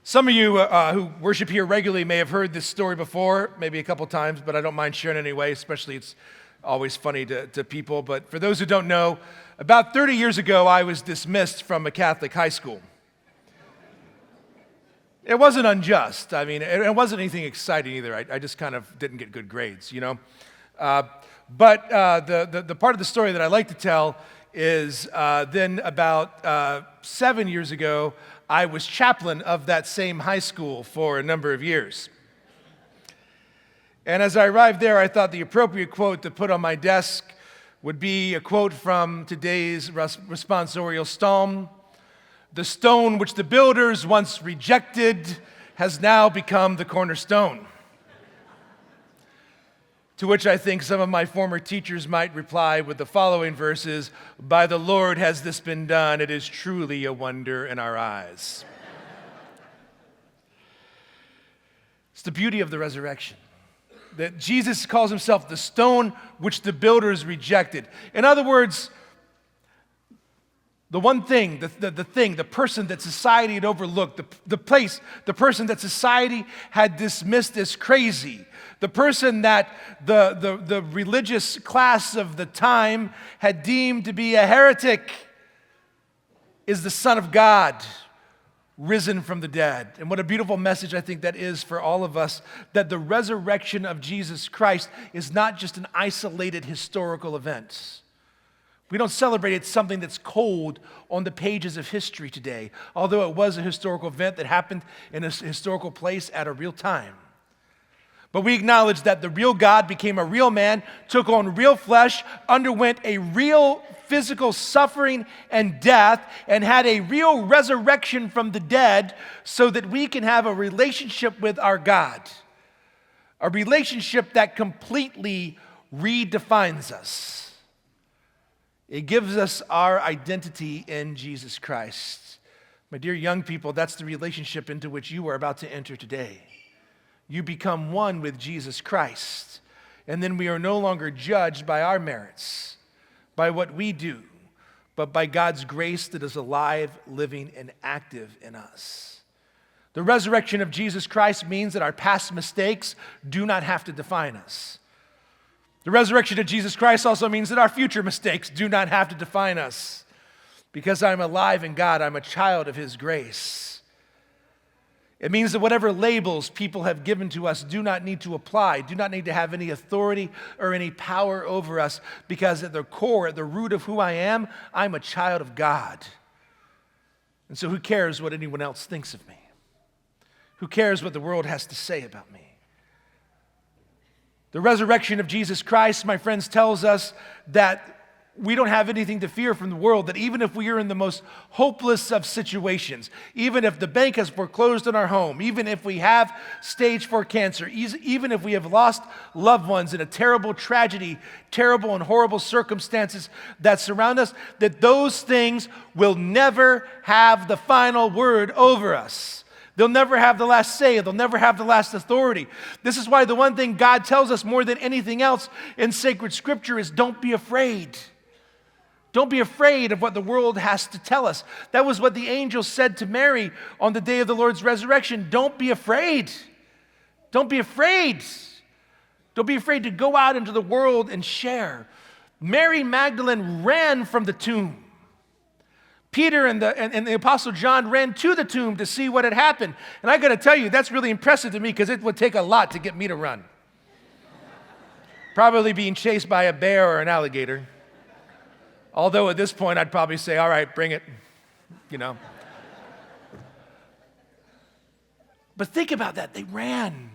Some of you who worship here regularly may have heard this story before, maybe a couple times, but I don't mind sharing it anyway, especially it's always funny to people. But for those who don't know, about 30 years ago, I was dismissed from a Catholic high school. It wasn't unjust. I mean, it wasn't anything exciting either. I just kind of didn't get good grades, you know. But the part of the story that I like to tell is then about 7 years ago, I was chaplain of that same high school for a number of years. And as I arrived there, I thought the appropriate quote to put on my desk would be a quote from today's responsorial psalm. The stone which the builders once rejected has now become the cornerstone. To which I think some of my former teachers might reply with the following verses, "By the Lord has this been done, it is truly a wonder in our eyes." It's the beauty of the resurrection, that Jesus calls himself the stone which the builders rejected. In other words, the one thing, the person that society had overlooked, the person that society had dismissed as crazy, the person that the religious class of the time had deemed to be a heretic, is the Son of God, risen from the dead. And what a beautiful message I think that is for all of us, that the resurrection of Jesus Christ is not just an isolated historical event. We don't celebrate it something that's cold on the pages of history today, although it was a historical event that happened in a historical place at a real time. But we acknowledge that the real God became a real man, took on real flesh, underwent a real physical suffering and death, and had a real resurrection from the dead so that we can have a relationship with our God, a relationship that completely redefines us. It gives us our identity in Jesus Christ. My dear young people, that's the relationship into which you are about to enter today. You become one with Jesus Christ, and then we are no longer judged by our merits, by what we do, but by God's grace that is alive, living, and active in us. The resurrection of Jesus Christ means that our past mistakes do not have to define us. The resurrection of Jesus Christ also means that our future mistakes do not have to define us. Because I'm alive in God, I'm a child of His grace. It means that whatever labels people have given to us do not need to apply, do not need to have any authority or any power over us, because at the core, at the root of who I am, I'm a child of God. And so who cares what anyone else thinks of me? Who cares what the world has to say about me? The resurrection of Jesus Christ, my friends, tells us that we don't have anything to fear from the world, that even if we are in the most hopeless of situations, even if the bank has foreclosed on our home, even if we have stage 4 cancer, even if we have lost loved ones in a terrible tragedy, terrible and horrible circumstances that surround us, that those things will never have the final word over us. They'll never have the last say. They'll never have the last authority. This is why the one thing God tells us more than anything else in sacred scripture is don't be afraid. Don't be afraid of what the world has to tell us. That was what the angel said to Mary on the day of the Lord's resurrection. Don't be afraid. Don't be afraid. Don't be afraid to go out into the world and share. Mary Magdalene ran from the tomb. Peter and the Apostle John ran to the tomb to see what had happened. And I got to tell you, that's really impressive to me because it would take a lot to get me to run. Probably being chased by a bear or an alligator. Although at this point, I'd probably say, all right, bring it, you know. But think about that. They ran.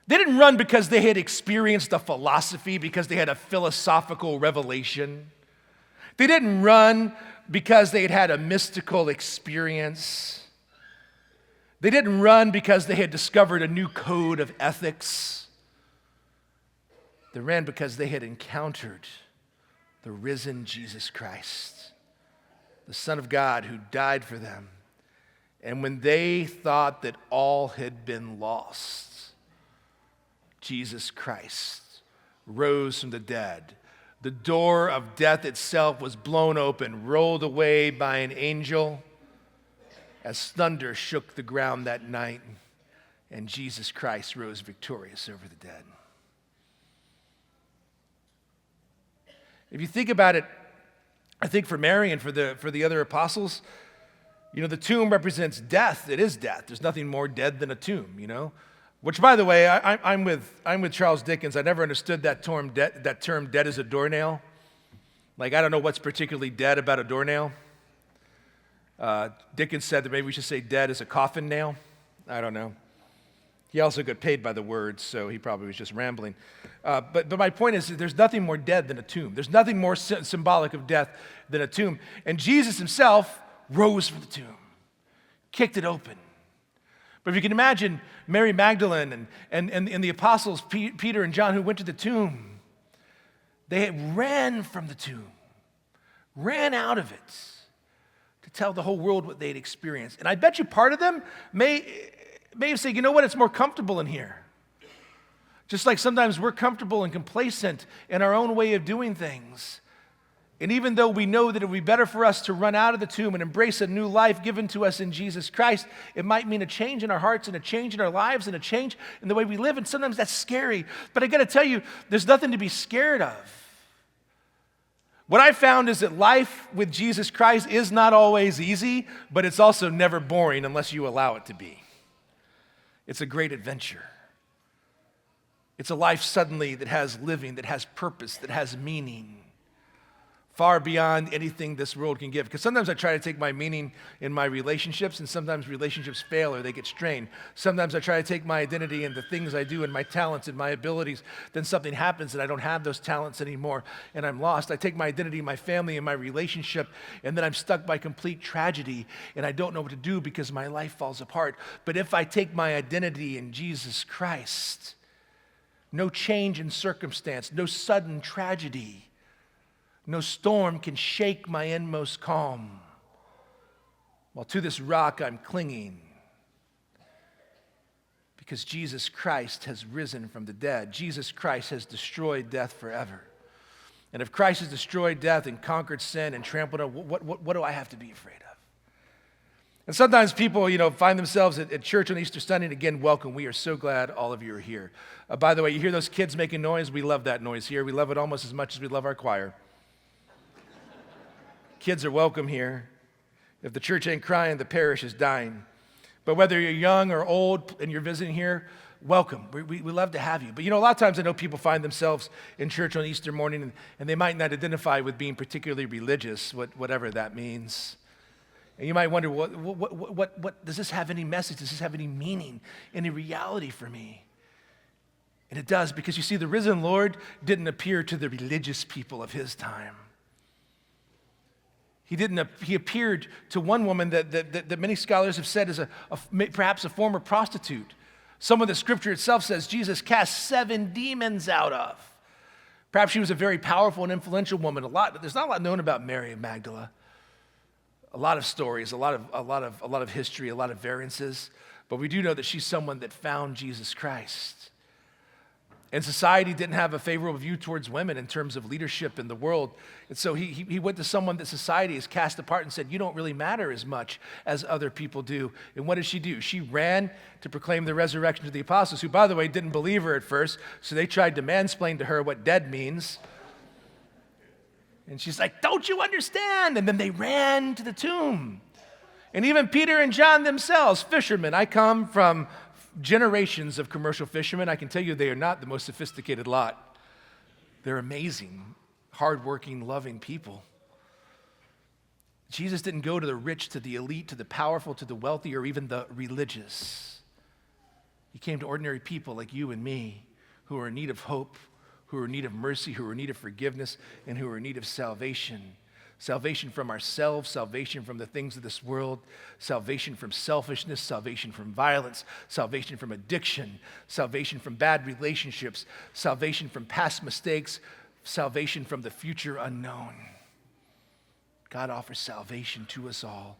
They didn't run because they had experienced a philosophy, because they had a philosophical revelation. They didn't run because they had had a mystical experience. They didn't run because they had discovered a new code of ethics. They ran because they had encountered the risen Jesus Christ, the Son of God who died for them. And when they thought that all had been lost, Jesus Christ rose from the dead. The door of death itself was blown open, rolled away by an angel, as thunder shook the ground that night, and Jesus Christ rose victorious over the dead. If you think about it, I think for Mary and for the other apostles, the tomb represents death. It is death. There's nothing more dead than a tomb, Which, by the way, I'm with Charles Dickens. I never understood that term dead as a doornail. Like, I don't know what's particularly dead about a doornail. Dickens said that maybe we should say dead as a coffin nail. I don't know. He also got paid by the words, so he probably was just rambling. But my point is, there's nothing more dead than a tomb. There's nothing more symbolic of death than a tomb. And Jesus himself rose from the tomb, kicked it open. But if you can imagine Mary Magdalene and the apostles, Peter and John, who went to the tomb, they ran from the tomb, ran out of it to tell the whole world what they'd experienced. And I bet you part of them may say, you know what, it's more comfortable in here. Just like sometimes we're comfortable and complacent in our own way of doing things. And even though we know that it would be better for us to run out of the tomb and embrace a new life given to us in Jesus Christ, it might mean a change in our hearts and a change in our lives and a change in the way we live. And sometimes that's scary. But I got to tell you, there's nothing to be scared of. What I found is that life with Jesus Christ is not always easy, but it's also never boring unless you allow it to be. It's a great adventure. It's a life suddenly that has living, that has purpose, that has meaning, far beyond anything this world can give. Because sometimes I try to take my meaning in my relationships, and sometimes relationships fail or they get strained. Sometimes I try to take my identity in the things I do and my talents and my abilities. Then something happens and I don't have those talents anymore, and I'm lost. I take my identity in my family and my relationship, and then I'm stuck by complete tragedy, and I don't know what to do because my life falls apart. But if I take my identity in Jesus Christ, no change in circumstance, no sudden tragedy, no storm can shake my inmost calm. While to this rock I'm clinging, because Jesus Christ has risen from the dead. Jesus Christ has destroyed death forever. And if Christ has destroyed death and conquered sin and trampled on, what do I have to be afraid of? And sometimes people, find themselves at church on Easter Sunday, and again, welcome. We are so glad all of you are here. By the way, you hear those kids making noise? We love that noise here. We love it almost as much as we love our choir. Kids are welcome here. If the church ain't crying, the parish is dying. But whether you're young or old and you're visiting here, welcome. We love to have you. But a lot of times I know people find themselves in church on Easter morning and they might not identify with being particularly religious, whatever that means. And you might wonder, what does this have any message? Does this have any meaning, any reality for me? And it does, because you see, the risen Lord didn't appear to the religious people of his time. He appeared to one woman that many scholars have said is perhaps a former prostitute. Someone that Scripture itself says Jesus cast 7 demons out of. Perhaps she was a very powerful and influential woman. There's not a lot known about Mary of Magdala. A lot of stories, a lot of history, a lot of variances. But we do know that she's someone that found Jesus Christ. And society didn't have a favorable view towards women in terms of leadership in the world. And so he went to someone that society has cast apart and said, you don't really matter as much as other people do. And what did she do? She ran to proclaim the resurrection to the apostles, who, by the way, didn't believe her at first. So they tried to mansplain to her what dead means. And she's like, don't you understand? And then they ran to the tomb. And even Peter and John themselves, fishermen. I come from generations of commercial fishermen. I can tell you they are not the most sophisticated lot. They're amazing, hardworking, loving people. Jesus didn't go to the rich, to the elite, to the powerful, to the wealthy, or even the religious. He came to ordinary people like you and me, who are in need of hope, who are in need of mercy, who are in need of forgiveness, and who are in need of salvation. Salvation from ourselves, salvation from the things of this world, salvation from selfishness, salvation from violence, salvation from addiction, salvation from bad relationships, salvation from past mistakes, salvation from the future unknown. God offers salvation to us all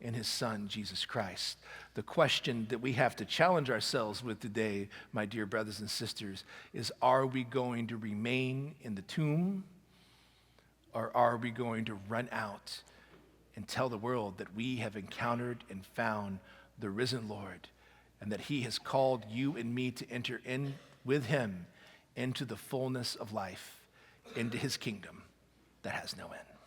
in his Son, Jesus Christ. The question that we have to challenge ourselves with today, my dear brothers and sisters, is, are we going to remain in the tomb? Or are we going to run out and tell the world that we have encountered and found the risen Lord, and that he has called you and me to enter in with him into the fullness of life, into his kingdom that has no end.